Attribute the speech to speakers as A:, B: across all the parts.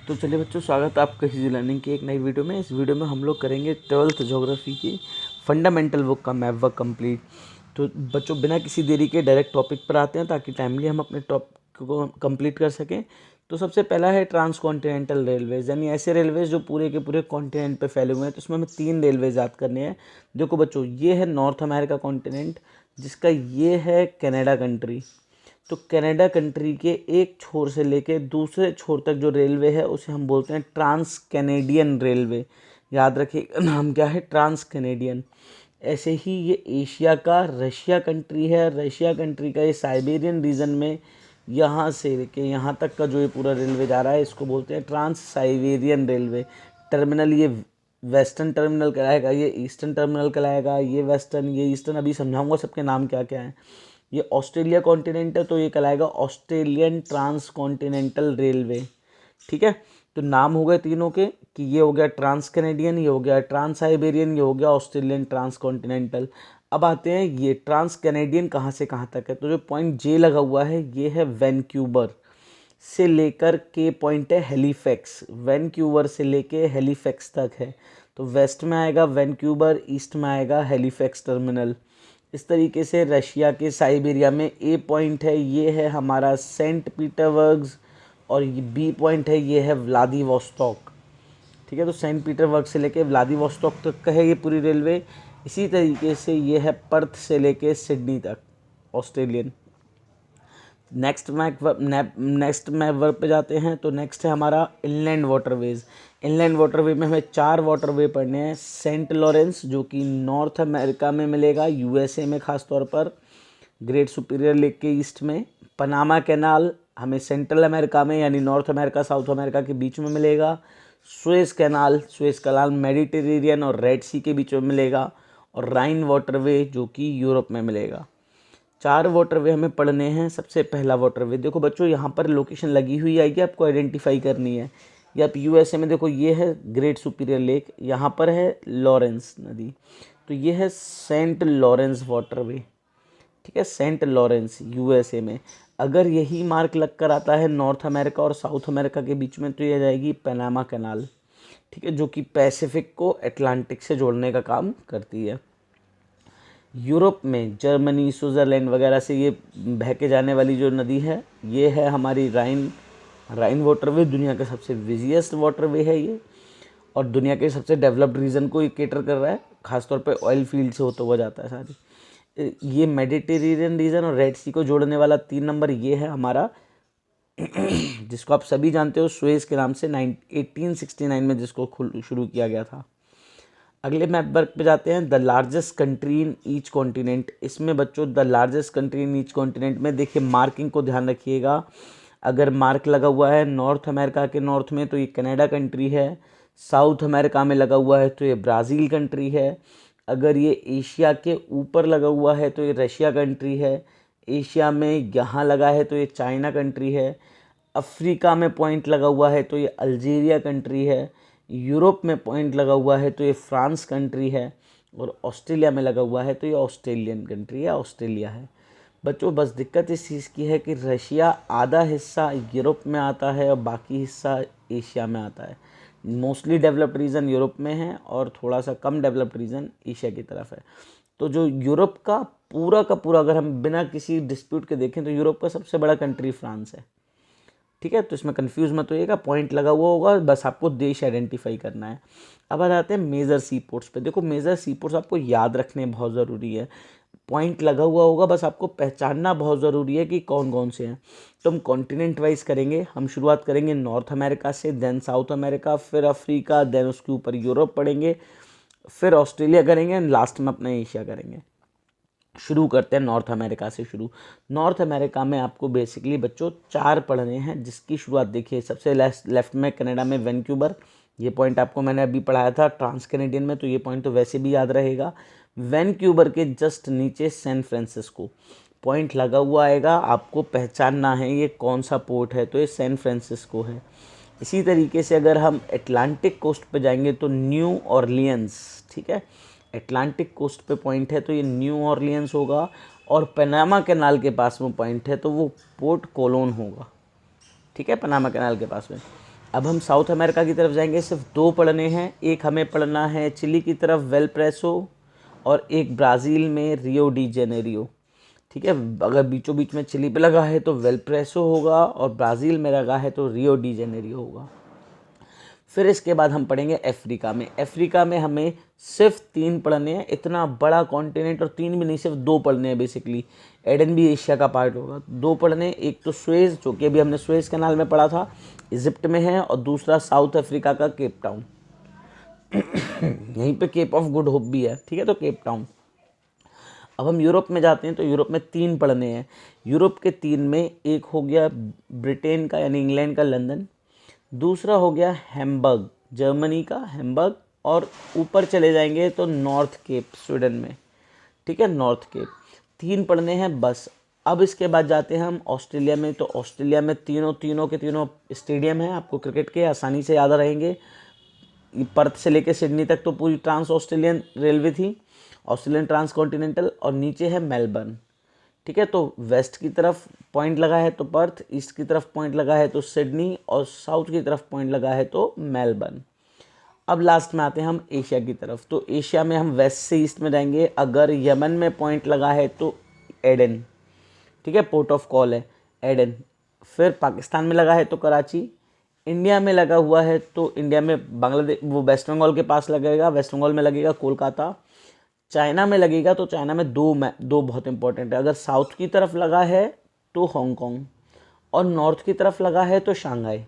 A: तो चलिए बच्चों, स्वागत है आपका हिजी लर्निंग की एक नई वीडियो में। इस वीडियो में हम लोग करेंगे 12th ज्योग्राफी की फंडामेंटल बुक का मैप वर्क कंप्लीट। तो बच्चों, बिना किसी देरी के डायरेक्ट टॉपिक पर आते हैं ताकि टाइमली हम अपने टॉपिक को कंप्लीट कर सकें। तो सबसे पहला है ट्रांस कॉन्टिनेंटल रेलवेज, यानी ऐसे रेलवेज जो पूरे के पूरे कॉन्टिनेंट पे फैले हुए हैं। तो इसमें हमें 3 रेलवेज याद करने हैं। देखो बच्चों, ये है नॉर्थ अमेरिका कॉन्टिनेंट, जिसका ये है कनाडा कंट्री। तो कनाडा कंट्री के एक छोर से लेके दूसरे छोर तक जो रेलवे है उसे हम बोलते हैं ट्रांस कैनेडियन रेलवे। याद रखिए नाम क्या है, ट्रांस कैनेडियन। ऐसे ही ये एशिया का रशिया कंट्री है। रशिया कंट्री का ये साइबेरियन रीजन में यहाँ से लेके यहाँ तक का जो ये पूरा रेलवे जा रहा है, इसको बोलते हैं ट्रांस साइबेरियन रेलवे। टर्मिनल ये वेस्टर्न टर्मिनल कहलाएगा, ये ईस्टर्न टर्मिनल कहलाएगा, ये वेस्टर्न, ये ईस्टर्न। अभी समझाऊंगा सबके नाम क्या क्या हैं। ये ऑस्ट्रेलिया कॉन्टिनेंट है तो ये कहलाएगा ऑस्ट्रेलियन ट्रांस कॉन्टिनेंटल रेलवे। ठीक है, तो नाम हो गए तीनों के कि ये हो गया ट्रांस कैनेडियन, ये हो गया ट्रांस साइबेरियन, ये हो गया ऑस्ट्रेलियन ट्रांस कॉन्टिनेंटल। अब आते हैं ये ट्रांस कैनेडियन कहाँ से कहाँ तक है। तो जो पॉइंट जे लगा हुआ है ये है वैनक्यूवर से लेकर के पॉइंट है हेलीफैक्स। वैनक्यूवर से लेके हेलीफैक्स तक है। तो वेस्ट में आएगा वैनक्यूवर, ईस्ट में आएगा हेलीफैक्स टर्मिनल। इस तरीके से रशिया के साइबेरिया में ए पॉइंट है, ये है हमारा सेंट पीटरबर्ग, और ये बी पॉइंट है, ये है व्लादिवोस्टॉक। ठीक है, तो सेंट पीटरबर्ग से लेके व्लादिवोस्टॉक तक का है ये पूरी रेलवे। इसी तरीके से ये है पर्थ से लेके सिडनी तक, ऑस्ट्रेलियन। नेक्स्ट मैप वर्क पे जाते हैं। तो नेक्स्ट है हमारा इनलैंड वाटरवेज। इनलैंड वाटरवे में हमें 4 वाटरवे पढ़ने हैं। सेंट लॉरेंस, जो कि नॉर्थ अमेरिका में मिलेगा, यूएसए में ख़ास तौर पर, ग्रेट सुपीरियर लेक के ईस्ट में। पनामा कैनाल हमें सेंट्रल अमेरिका में, यानी नॉर्थ अमेरिका साउथ अमेरिका के बीच में मिलेगा। सुएज कैनाल मेडिटेरेनियन और रेड सी के बीच में मिलेगा। और राइन वाटरवे जो कि यूरोप में मिलेगा। 4 वाटरवे हमें पढ़ने हैं। सबसे पहला वाटरवे देखो बच्चों, यहाँ पर लोकेशन लगी हुई आएगी, आपको आइडेंटिफाई करनी है। या आप यूएसए में देखो, ये है ग्रेट सुपीरियर लेक, यहाँ पर है लॉरेंस नदी। तो ये है सेंट लॉरेंस वाटरवे। ठीक है, सेंट लॉरेंस यूएसए में। अगर यही मार्क लग कर आता है नॉर्थ अमेरिका और साउथ अमेरिका के बीच में, तो ये जाएगी पनामा कैनाल। ठीक है, जो कि पैसिफिक को अटलांटिक से जोड़ने का काम करती है। यूरोप में जर्मनी, स्विट्ज़रलैंड वगैरह से ये बह के जाने वाली जो नदी है, ये है हमारी राइन वाटरवे। दुनिया का सबसे बिजिएस्ट वाटरवे है ये, और दुनिया के सबसे डेवलप्ड रीजन को ये केटर कर रहा है। खासतौर पे ऑयल फील्ड से होता हुआ जाता है सारी। ये मेडिटेरेनियन रीजन और रेड सी को जोड़ने वाला 3 नंबर ये है हमारा जिसको आप सभी जानते हो सुएज के नाम से 1869 में जिसको शुरू किया गया था। अगले मैप वर्क पे जाते हैं। The largest country in each continent. इसमें बच्चों the largest country in each continent में देखिए, मार्किंग को ध्यान रखिएगा। अगर मार्क लगा हुआ है नॉर्थ अमेरिका के नॉर्थ में तो ये कनाडा कंट्री है। साउथ अमेरिका में लगा हुआ है तो ये ब्राज़ील कंट्री है। अगर ये एशिया के ऊपर लगा हुआ है तो ये रशिया कंट्री है। एशिया में यहाँ लगा है तो ये चाइना कंट्री है। अफ्रीका में पॉइंट लगा हुआ है तो ये अल्जीरिया कंट्री है। यूरोप में पॉइंट लगा हुआ है तो ये फ्रांस कंट्री है। और ऑस्ट्रेलिया में लगा हुआ है तो ये ऑस्ट्रेलियन कंट्री है, ऑस्ट्रेलिया है। बच्चों, बस दिक्कत इस चीज़ की है कि रशिया आधा हिस्सा यूरोप में आता है और बाकी हिस्सा एशिया में आता है। मोस्टली डेवलप्ड रीजन यूरोप में है और थोड़ा सा कम डेवलप्ड रीजन एशिया की तरफ है। तो जो यूरोप का पूरा अगर हम बिना किसी डिस्प्यूट के देखें तो यूरोप का सबसे बड़ा कंट्री फ्रांस है। ठीक है, तो इसमें कंफ्यूज मत होइएगा, पॉइंट लगा हुआ होगा, बस आपको देश आइडेंटिफाई करना है। अब आ जाते हैं मेजर सी पोर्ट्स पे। देखो, मेजर सी पोर्ट्स आपको याद रखने बहुत ज़रूरी है। पॉइंट लगा हुआ होगा, बस आपको पहचानना बहुत ज़रूरी है कि कौन कौन से हैं। तो हम कॉन्टिनेंट वाइज करेंगे। हम शुरुआत करेंगे नॉर्थ अमेरिका से, देन साउथ अमेरिका, फिर अफ्रीका, देन उसके ऊपर यूरोप पढ़ेंगे, फिर ऑस्ट्रेलिया करेंगे, लास्ट में अपना एशिया करेंगे। शुरू करते हैं नॉर्थ अमेरिका से। नॉर्थ अमेरिका में आपको बेसिकली बच्चों 4 पढ़ने हैं, जिसकी शुरुआत देखिए सबसे लेफ्ट में कनाडा में वैनक्यूवर। ये पॉइंट आपको मैंने अभी पढ़ाया था ट्रांस कैनेडियन में, तो ये पॉइंट तो वैसे भी याद रहेगा। वैनक्यूवर के जस्ट नीचे सैन फ्रांसिस्को पॉइंट लगा हुआ आएगा, आपको पहचानना है ये कौन सा पोर्ट है, तो ये सैन फ्रांसिस्को है। इसी तरीके से अगर हम अटलांटिक कोस्ट पे जाएंगे तो न्यू ऑरलियंस। ठीक है, अटलांटिक कोस्ट पे पॉइंट है तो ये न्यू ऑरलियंस होगा। और पनामा कैनाल के पास में पॉइंट है तो वो पोर्ट कोलोन होगा। ठीक है, पनामा कैनाल के पास में। अब हम साउथ अमेरिका की तरफ जाएंगे, सिर्फ 2 पढ़ने हैं। एक हमें पढ़ना है चिली की तरफ वेलप्रेसो, और एक ब्राज़ील में रियो डी जेनेरियो। ठीक है, अगर बीचों बीच में चिली पे लगा है तो वेलप्रेसो होगा, और ब्राज़ील में लगा है तो रियो डी जेनेरियो होगा। फिर इसके बाद हम पढ़ेंगे अफ्रीका में। अफ्रीका में हमें सिर्फ 3 पढ़ने हैं, इतना बड़ा कॉन्टिनेंट, और 3 भी नहीं, सिर्फ 2 पढ़ने हैं बेसिकली। एडन भी एशिया का पार्ट होगा। 2 पढ़ने, एक तो सुएज़, जो कि अभी हमने सुएज़ कैनाल में पढ़ा था, इजिप्ट में है, और दूसरा साउथ अफ्रीका का केप टाउन। यहीं पे केप ऑफ गुड होप भी है, ठीक है, तो केप टाउन। अब हम यूरोप में जाते हैं, तो यूरोप में 3 पढ़ने हैं। यूरोप के 3 में एक हो गया ब्रिटेन का यानी इंग्लैंड का लंदन, दूसरा हो गया हैम्बर्ग जर्मनी का हैम्बर्ग, और ऊपर चले जाएंगे तो नॉर्थ केप स्वीडन में। ठीक है, नॉर्थ केप। 3 पढ़ने हैं बस। अब इसके बाद जाते हैं हम ऑस्ट्रेलिया में। तो ऑस्ट्रेलिया में तीनों के तीनों स्टेडियम हैं, आपको क्रिकेट के आसानी से याद रहेंगे। पर्थ से लेकर सिडनी तक तो पूरी ट्रांस ऑस्ट्रेलियन रेलवे थी, ऑस्ट्रेलियन ट्रांस कॉन्टिनेंटल, और नीचे है मेलबर्न। ठीक है, तो वेस्ट की तरफ पॉइंट लगा है तो पर्थ, ईस्ट की तरफ पॉइंट लगा है तो सिडनी, और साउथ की तरफ पॉइंट लगा है तो मेलबर्न। अब लास्ट में आते हैं हम एशिया की तरफ। तो एशिया में हम वेस्ट से ईस्ट में जाएंगे। अगर यमन में पॉइंट लगा है तो एडन, ठीक है, पोर्ट ऑफ कॉल है एडन। फिर पाकिस्तान में लगा है तो कराची। इंडिया में लगा हुआ है तो इंडिया में बांग्लादेश, वो वेस्ट बंगाल के पास लगेगा, वेस्ट बंगाल में लगेगा कोलकाता। चाइना में लगेगा तो चाइना में दो बहुत इंपॉर्टेंट है। अगर साउथ की तरफ लगा है तो हांगकांग, और नॉर्थ की तरफ लगा है तो शंघाई,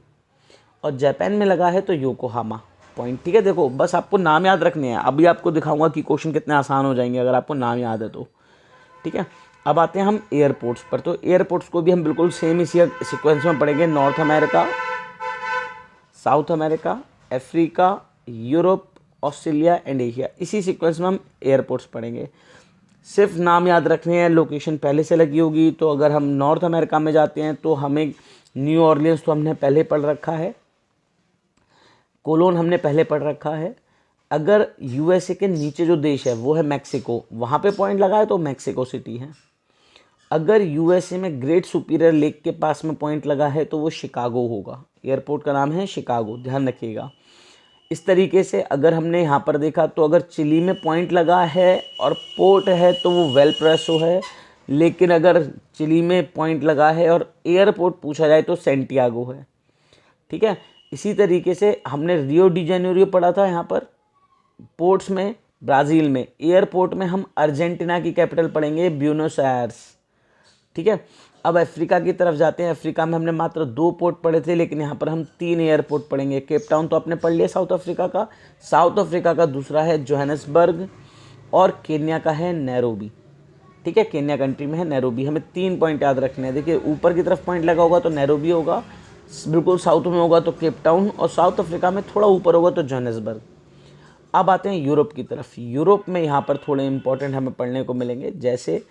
A: और जापान में लगा है तो योकोहामा पॉइंट। ठीक है, देखो बस आपको नाम याद रखने हैं। अभी आपको दिखाऊंगा कि क्वेश्चन कितने आसान हो जाएंगे अगर आपको नाम याद है तो। ठीक है, अब आते हैं हम एयरपोर्ट्स पर। तो एयरपोर्ट्स को भी हम बिल्कुल सेम इसी सीक्वेंस में पढ़ेंगे। North America, south America, Africa, Europe, Australia and Asia, इसी सीक्वेंस में हम एयरपोर्ट्स पढ़ेंगे। सिर्फ नाम याद रखने हैं, लोकेशन पहले से लगी होगी। तो अगर हम नॉर्थ अमेरिका में जाते हैं तो हमें न्यू ऑर्लियंस तो हमने पहले पढ़ रखा है, कोलोन हमने पहले पढ़ रखा है। अगर यूएसए के नीचे जो देश है वो है मैक्सिको, वहाँ पे पॉइंट लगा है तो मैक्सिको सिटी है। अगर यूएसए में ग्रेट सुपीरियर लेक के पास में पॉइंट लगा है तो वो शिकागो होगा। एयरपोर्ट का नाम है शिकागो, ध्यान रखिएगा। इस तरीके से अगर हमने यहाँ पर देखा तो अगर चिली में पॉइंट लगा है और पोर्ट है तो वो वेलप्रेसो है, लेकिन अगर चिली में पॉइंट लगा है और एयरपोर्ट पूछा जाए तो सेंटियागो है। ठीक है, इसी तरीके से हमने रियो डी जेनेरियो पढ़ा था यहाँ पर पोर्ट्स में, ब्राज़ील में। एयरपोर्ट में हम अर्जेंटीना की कैपिटल पढ़ेंगे, ब्यूनोस आयर्स। ठीक है, अब अफ्रीका की तरफ जाते हैं। अफ्रीका में हमने मात्र 2 पोर्ट पढ़े थे, लेकिन यहाँ पर हम 3 एयरपोर्ट पढ़ेंगे। केप टाउन तो आपने पढ़ लिया साउथ अफ्रीका का। साउथ अफ्रीका का दूसरा है जोहान्सबर्ग, और केन्या का है नैरोबी। ठीक है, केन्या कंट्री में है नैरोबी। हमें 3 पॉइंट याद रखने हैं। देखिए ऊपर की तरफ पॉइंट लगा होगा तो नैरोबी होगा, बिल्कुल साउथ में होगा तो केप टाउन, और साउथ अफ्रीका में थोड़ा ऊपर होगा तो जोहान्सबर्ग। अब आते हैं यूरोप की तरफ। यूरोप में यहाँ पर थोड़े इंपॉर्टेंट हमें पढ़ने को मिलेंगे, जैसे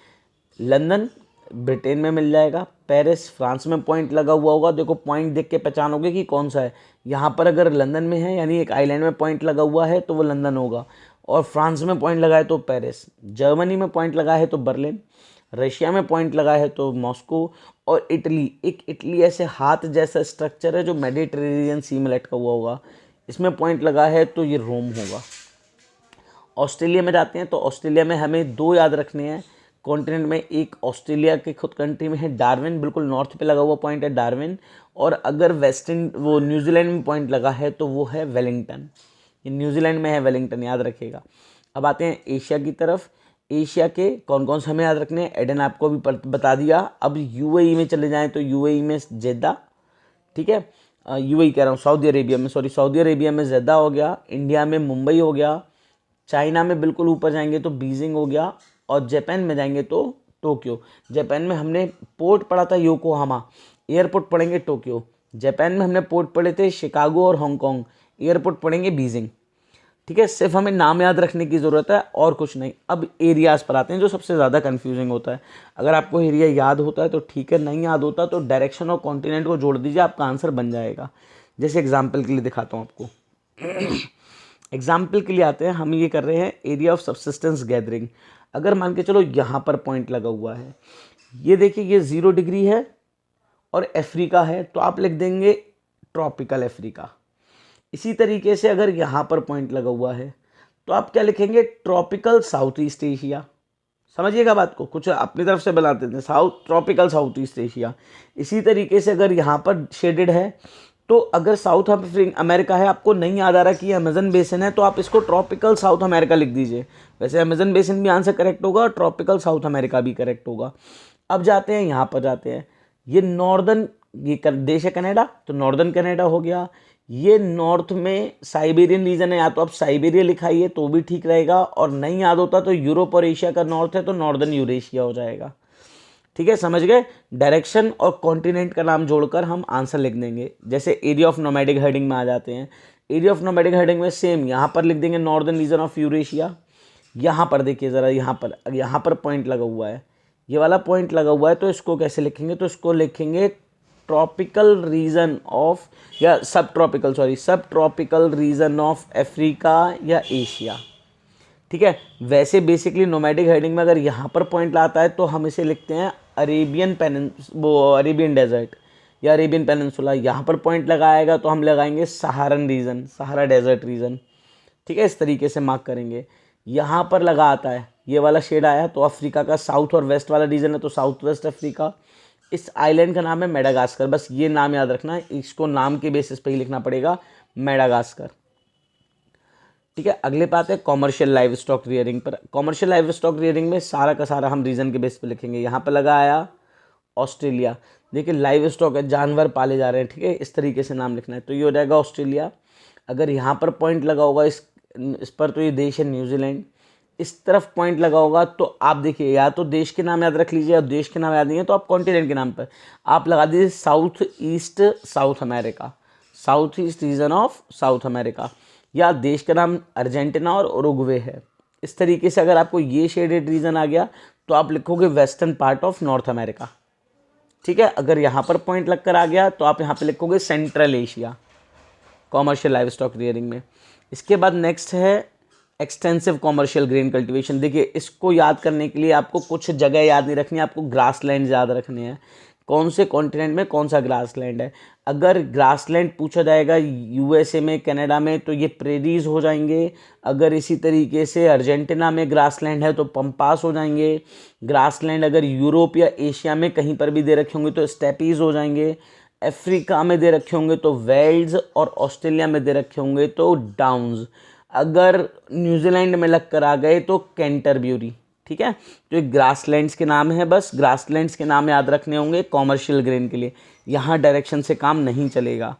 A: लंदन ब्रिटेन में मिल जाएगा, पेरिस फ्रांस में पॉइंट लगा हुआ होगा। देखो पॉइंट देख के पहचानोगे कि कौन सा है। यहाँ पर अगर लंदन में है यानी एक आइलैंड में पॉइंट लगा हुआ है तो वो लंदन होगा, और फ्रांस में पॉइंट लगा है तो पेरिस, जर्मनी में पॉइंट लगा है तो बर्लिन, रशिया में पॉइंट लगा है तो मॉस्को, और इटली। एक इटली ऐसे हाथ जैसा स्ट्रक्चर है जो मेडिटेरेनियन सी में लटका हुआ होगा, इसमें पॉइंट लगा है तो ये रोम होगा। ऑस्ट्रेलिया में जाते हैं तो ऑस्ट्रेलिया में हमें 2 याद रखने हैं कॉन्टिनेंट में। एक ऑस्ट्रेलिया के खुद कंट्री में है डार्विन, बिल्कुल नॉर्थ पे लगा हुआ पॉइंट है डार्विन, और अगर वेस्टर्न वो न्यूजीलैंड में पॉइंट लगा है तो वो है वेलिंगटन। ये न्यूजीलैंड में है वेलिंगटन, याद रखिएगा। अब आते हैं एशिया की तरफ। एशिया के कौन कौन से हमें याद रखने हैं, एडन आपको भी बता दिया। अब यूएई में चले जाएँ तो यूएई में जेद्दा, ठीक है, यूएई कह रहा हूँ, सऊदी अरेबिया में, सॉरी सऊदी अरेबिया में जेद्दा हो गया। इंडिया में मुंबई हो गया। चाइना में बिल्कुल ऊपर जाएंगे तो बीजिंग हो गया, और जापान में जाएंगे तो टोक्यो। जापान में हमने पोर्ट पढ़ा था योकोहामा, एयरपोर्ट पढ़ेंगे टोक्यो। जापान में हमने पोर्ट पढ़े थे शिकागो और हांगकांग, एयरपोर्ट पढ़ेंगे बीजिंग। ठीक है, सिर्फ हमें नाम याद रखने की ज़रूरत है और कुछ नहीं। अब एरियाज़ पर आते हैं जो सबसे ज़्यादा कन्फ्यूजिंग होता है। अगर आपको एरिया याद होता है तो ठीक है, नहीं याद होता तो डायरेक्शन और कॉन्टिनेंट को जोड़ दीजिए, आपका आंसर बन जाएगा। जैसे एग्जाम्पल के लिए दिखाता हूँ आपको। एग्जाम्पल के लिए आते हैं, हम ये कर रहे हैं एरिया ऑफ सबसिस्टेंस गैदरिंग। अगर मान के चलो यहाँ पर पॉइंट लगा हुआ है, ये देखिए ये 0 डिग्री है और अफ्रीका है, तो आप लिख देंगे ट्रॉपिकल अफ्रीका। इसी तरीके से अगर यहाँ पर पॉइंट लगा हुआ है तो आप क्या लिखेंगे, ट्रॉपिकल साउथ ईस्ट एशिया। समझिएगा बात को, कुछ अपनी तरफ से बनाते थे, south tropical south east Asia. इसी तरीके से अगर यहाँ पर शेडेड है तो अगर साउथ अमेरिका है, आपको नहीं याद आ रहा कि अमेजन बेसिन है, तो आप इसको ट्रॉपिकल साउथ अमेरिका लिख दीजिए। वैसे अमेजन बेसिन भी आंसर करेक्ट होगा और ट्रॉपिकल साउथ अमेरिका भी करेक्ट होगा। अब जाते हैं यहाँ पर, जाते हैं ये नॉर्दर्न, ये देश है कनाडा, तो नॉर्दर्न कनाडा हो गया। ये नॉर्थ में साइबेरियन रीजन है, या तो आप साइबेरिया लिखाइए तो भी ठीक रहेगा, और नहीं याद होता तो यूरोप और एशिया का नॉर्थ है तो नॉर्दर्न यूरेशिया हो जाएगा। ठीक है, समझ गए। डायरेक्शन और कॉन्टिनेंट का नाम जोड़कर हम आंसर लिख देंगे। जैसे एरिया ऑफ नोमैडिक हर्डिंग में आ जाते हैं, एरिया ऑफ नोमैडिक हर्डिंग में सेम यहाँ पर लिख देंगे नॉर्दर्न रीजन ऑफ यूरेशिया। यहाँ पर देखिए ज़रा, यहाँ पर पॉइंट लगा हुआ है, ये वाला पॉइंट लगा हुआ है, तो इसको कैसे लिखेंगे, तो इसको लिखेंगे ट्रॉपिकल रीजन ऑफ, या सब ट्रॉपिकल रीजन ऑफ अफ्रीका या एशिया। ठीक है, वैसे बेसिकली नोमैडिक हर्डिंग में अगर यहाँ पर पॉइंट लाता है तो हम इसे लिखते हैं अरेबियन डेजर्ट या अरेबियन पेनिनसुला। यहाँ पर पॉइंट लगाएगा तो हम लगाएंगे सहारन रीजन, सहारा डेजर्ट रीजन। ठीक है, इस तरीके से मार्क करेंगे। यहाँ पर लगा आता है, ये वाला शेड आया तो अफ्रीका का साउथ और वेस्ट वाला रीजन है, तो साउथ वेस्ट अफ्रीका। इस आइलैंड का नाम है मेडागास्कर, बस ये नाम याद रखना है, इसको नाम के बेसिस पे ही लिखना पड़ेगा, मेडागास्कर। ठीक है, अगले पे आते हैं कॉमर्शियल लाइव स्टॉक रियरिंग पर। कॉमर्शियल लाइव स्टॉक रियरिंग में सारा का सारा हम रीजन के बेस पे लिखेंगे। यहाँ पे लगा आया ऑस्ट्रेलिया, देखिए लाइव स्टॉक है, जानवर पाले जा रहे हैं। ठीक है, इस तरीके से नाम लिखना है, तो ये हो जाएगा ऑस्ट्रेलिया। अगर यहाँ पर पॉइंट लगा होगा इस पर, तो ये देश है न्यूजीलैंड। इस तरफ पॉइंट लगा होगा तो आप देखिए, या तो देश के नाम याद रख लीजिए, और देश के नाम याद नहीं है तो आप कॉन्टिनेंट के नाम पर आप लगा दीजिए south east south America, south east region of south America, या देश का नाम अर्जेंटीना और उरुग्वे है। इस तरीके से अगर आपको ये शेडेड रीजन आ गया तो आप लिखोगे western part of north America. ठीक है, अगर यहाँ पर पॉइंट लगकर आ गया तो आप यहाँ पे लिखोगे central Asia, commercial live stock rearing में। इसके बाद नेक्स्ट है एक्सटेंसिव कॉमर्शियल ग्रेन कल्टीवेशन। देखिए, इसको याद करने के लिए आपको कुछ जगह याद नहीं रखनी है, आपको ग्रासलैंड याद रखने हैं, कौन से कॉन्टिनेंट में कौन सा ग्रासलैंड है। अगर ग्रासलैंड पूछा जाएगा यूएसए में, कनाडा में, तो ये प्रेरीज हो जाएंगे। अगर इसी तरीके से अर्जेंटीना में ग्रासलैंड है तो पंपास हो जाएंगे। ग्रासलैंड अगर यूरोप या एशिया में कहीं पर भी दे रखे होंगे तो स्टेपीज हो जाएंगे। अफ्रीका में दे रखे होंगे तो वेल्ड्स, और ऑस्ट्रेलिया में दे रखे होंगे तो डाउन्स। अगर न्यूजीलैंड में लग कर आ गए तो कैंटरब्यूरी। ठीक है, तो ये ग्रासलैंड्स के नाम है, बस ग्रासलैंड्स के नाम याद रखने होंगे कॉमर्शियल ग्रेन के लिए, यहाँ डायरेक्शन से काम नहीं चलेगा।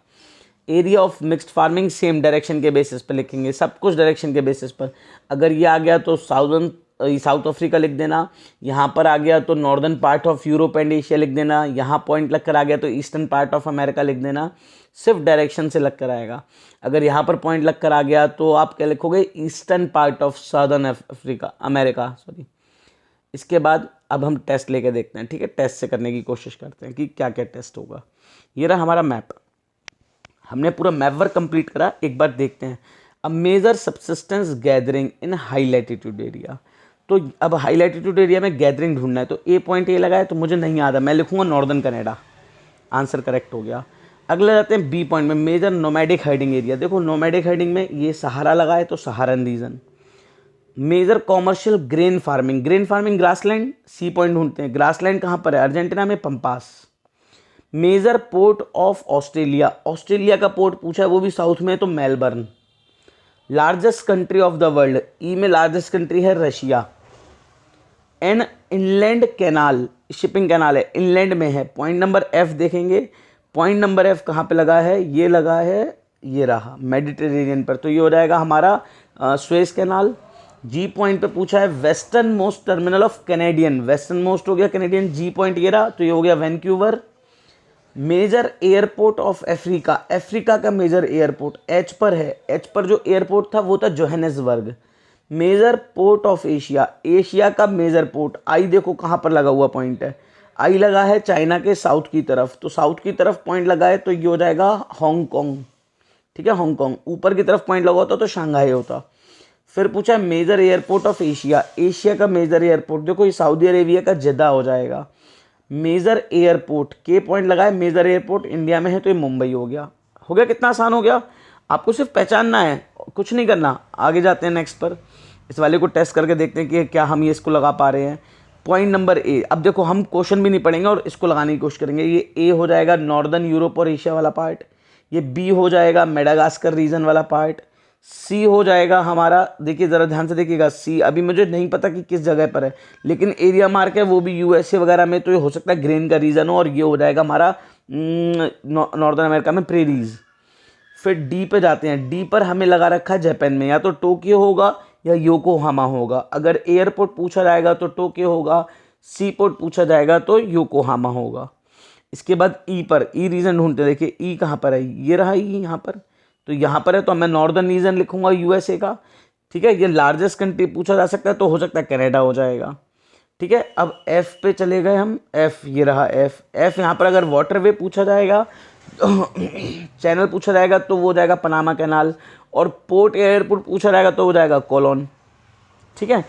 A: Area of mixed farming same direction के बेसिस पर लिखेंगे, सब कुछ डायरेक्शन के बेसिस पर। अगर ये आ गया तो साउथ अफ्रीका लिख देना, यहाँ पर आ गया तो northern part of Europe and Asia लिख देना, यहाँ पॉइंट लग कर आ गया तो ईस्टर्न पार्ट ऑफ अमेरिका लिख देना, सिर्फ डायरेक्शन से लग कर आएगा। अगर यहाँ पर पॉइंट लग कर आ गया तो आप क्या लिखोगे, eastern part of southern America. इसके बाद अब हम टेस्ट लेके देखते हैं। ठीक है, टेस्ट से करने की कोशिश करते हैं कि क्या क्या टेस्ट होगा। ये रहा हमारा मैप, हमने पूरा मैप वर्क कंप्लीट करा। एक बार देखते हैं, अब major subsistence gathering in high latitude area. तो अब हाई लैटिट्यूड एरिया में गैदरिंग ढूंढना है, तो ए पॉइंट ये लगा है तो मुझे नहीं आता, मैं लिखूंगा नॉर्दर्न कनाडा, आंसर करेक्ट हो गया। अगले जाते हैं बी पॉइंट में, मेजर नोमैडिक हर्डिंग एरिया। देखो नोमैडिक हर्डिंग में ये सहारा लगा है तो Saharan region. Major commercial grain farming grassland, C point ढूंढते हैं। ग्रासलैंड कहाँ पर है, अर्जेंटीना में, Pampas. Major port of Australia का पोर्ट पूछा है, वो भी साउथ में है तो Melbourne. Largest country of the world, E में लार्जेस्ट कंट्री है Russia. An inland canal, shipping canal है, इनलैंड में है, पॉइंट नंबर एफ देखेंगे। पॉइंट नंबर एफ कहाँ पे लगा है, ये लगा है, ये रहा मेडिटेरेनियन पर, तो ये हो जाएगा हमारा सुएज कैनाल। जी पॉइंट पे पूछा है western most terminal of Canadian, western most हो गया कैनेडियन, जी पॉइंट ये रहा, तो ये हो गया Vancouver. Major airport of Africa का मेजर एयरपोर्ट एच पर है, एच पर जो एयरपोर्ट था वो था Johannesburg. Major port of Asia का मेजर पोर्ट, आई देखो कहाँ पर लगा हुआ पॉइंट है, आई लगा है चाइना के साउथ की तरफ, तो साउथ की तरफ पॉइंट लगा है तो ये हो जाएगा हांगकांग। ठीक है, हांगकांग। ऊपर की तरफ पॉइंट लगा होता तो शंघाई होता। फिर पूछा मेजर एयरपोर्ट ऑफ एशिया का मेजर एयरपोर्ट, देखो ये सऊदी अरेबिया का जद्दा हो जाएगा। मेजर एयरपोर्ट के पॉइंट लगा है, मेजर एयरपोर्ट इंडिया में है तो ये मुंबई हो गया। हो गया, कितना आसान हो गया। आपको सिर्फ पहचानना है, कुछ नहीं करना। आगे जाते हैं नेक्स्ट पर, इस वाले को टेस्ट करके देखते हैं कि क्या हम ये इसको लगा पा रहे हैं। पॉइंट नंबर ए, अब देखो हम क्वेश्चन भी नहीं पढ़ेंगे और इसको लगाने की कोशिश करेंगे। ये ए हो जाएगा नॉर्दर्न यूरोप और एशिया वाला पार्ट, ये बी हो जाएगा मेडागास्कर रीजन वाला पार्ट, सी हो जाएगा हमारा, देखिए ज़रा ध्यान से देखिएगा, सी अभी मुझे नहीं पता कि किस जगह पर है, लेकिन एरिया मार्क है वो भी यूएसए वगैरह में, तो ये हो सकता है ग्रेन का रीजन हो, और ये हो जाएगा हमारा नॉर्दर्न अमेरिका में प्रेरीज। फिर डी पे जाते हैं, डी पर हमें लगा रखा है जापान में, या तो टोक्यो होगा या योकोहामा होगा। अगर एयरपोर्ट पूछा जाएगा तो टोक्यो होगा, सी पोर्ट पूछा जाएगा तो योकोहामा होगा। इसके बाद ई पर, ई रीजन ढूंढते हैं, देखिए ई कहाँ पर है, ये रहा ई यहाँ पर, तो यहाँ पर है तो मैं नॉर्दर्न रीजन लिखूंगा यूएसए का, ठीक है। ये लार्जेस्ट कंट्री पूछा जा सकता है तो हो सकता है कनाडा हो जाएगा, ठीक है। अब एफ पे चले गए हम, एफ ये रहा एफ, एफ यहाँ पर अगर वाटरवे पूछा जाएगा चैनल पूछा जाएगा तो वो जाएगा पनामा कैनाल, और पोर्ट एयरपोर्ट पूछा जाएगा तो हो जाएगा कोलोन, ठीक है।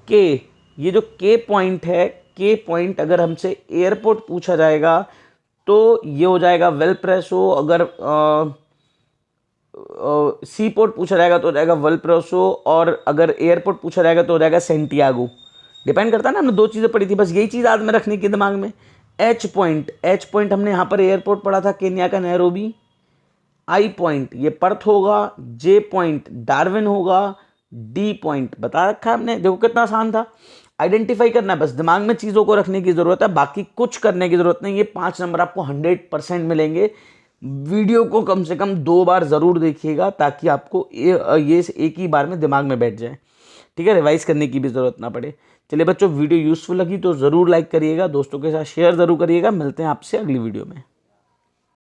A: के, ये जो के पॉइंट है, के पॉइंट अगर हमसे एयरपोर्ट पूछा जाएगा तो ये हो जाएगा वेलप्रेसो, अगर सी पोर्ट पूछा जाएगा तो हो जाएगा वेलप्रेसो, और अगर एयरपोर्ट पूछा जाएगा तो हो जाएगा सेंटियागो। डिपेंड करता है ना, हमने दो चीज़ें पढ़ी थी, बस यही चीज़ आज में रखने की दिमाग में। एच पॉइंट, एच पॉइंट हमने यहाँ पर एयरपोर्ट पढ़ा था केन्या का नैरोबी। आई पॉइंट ये पर्थ होगा, जे पॉइंट डार्विन होगा, डी पॉइंट बता रखा है हमने, देखो कितना आसान था। आइडेंटिफाई करना है, बस दिमाग में चीज़ों को रखने की ज़रूरत है, बाकी कुछ करने की ज़रूरत नहीं। ये 5 नंबर आपको 100% मिलेंगे। वीडियो को कम से कम 2 बार ज़रूर देखिएगा ताकि आपको ये एक ही बार में दिमाग में बैठ जाए, ठीक है, रिवाइज करने की भी ज़रूरत ना पड़े। चलिए बच्चों, वीडियो यूज़फुल लगी तो ज़रूर लाइक करिएगा, दोस्तों के साथ शेयर ज़रूर करिएगा। मिलते हैं आपसे अगली वीडियो में।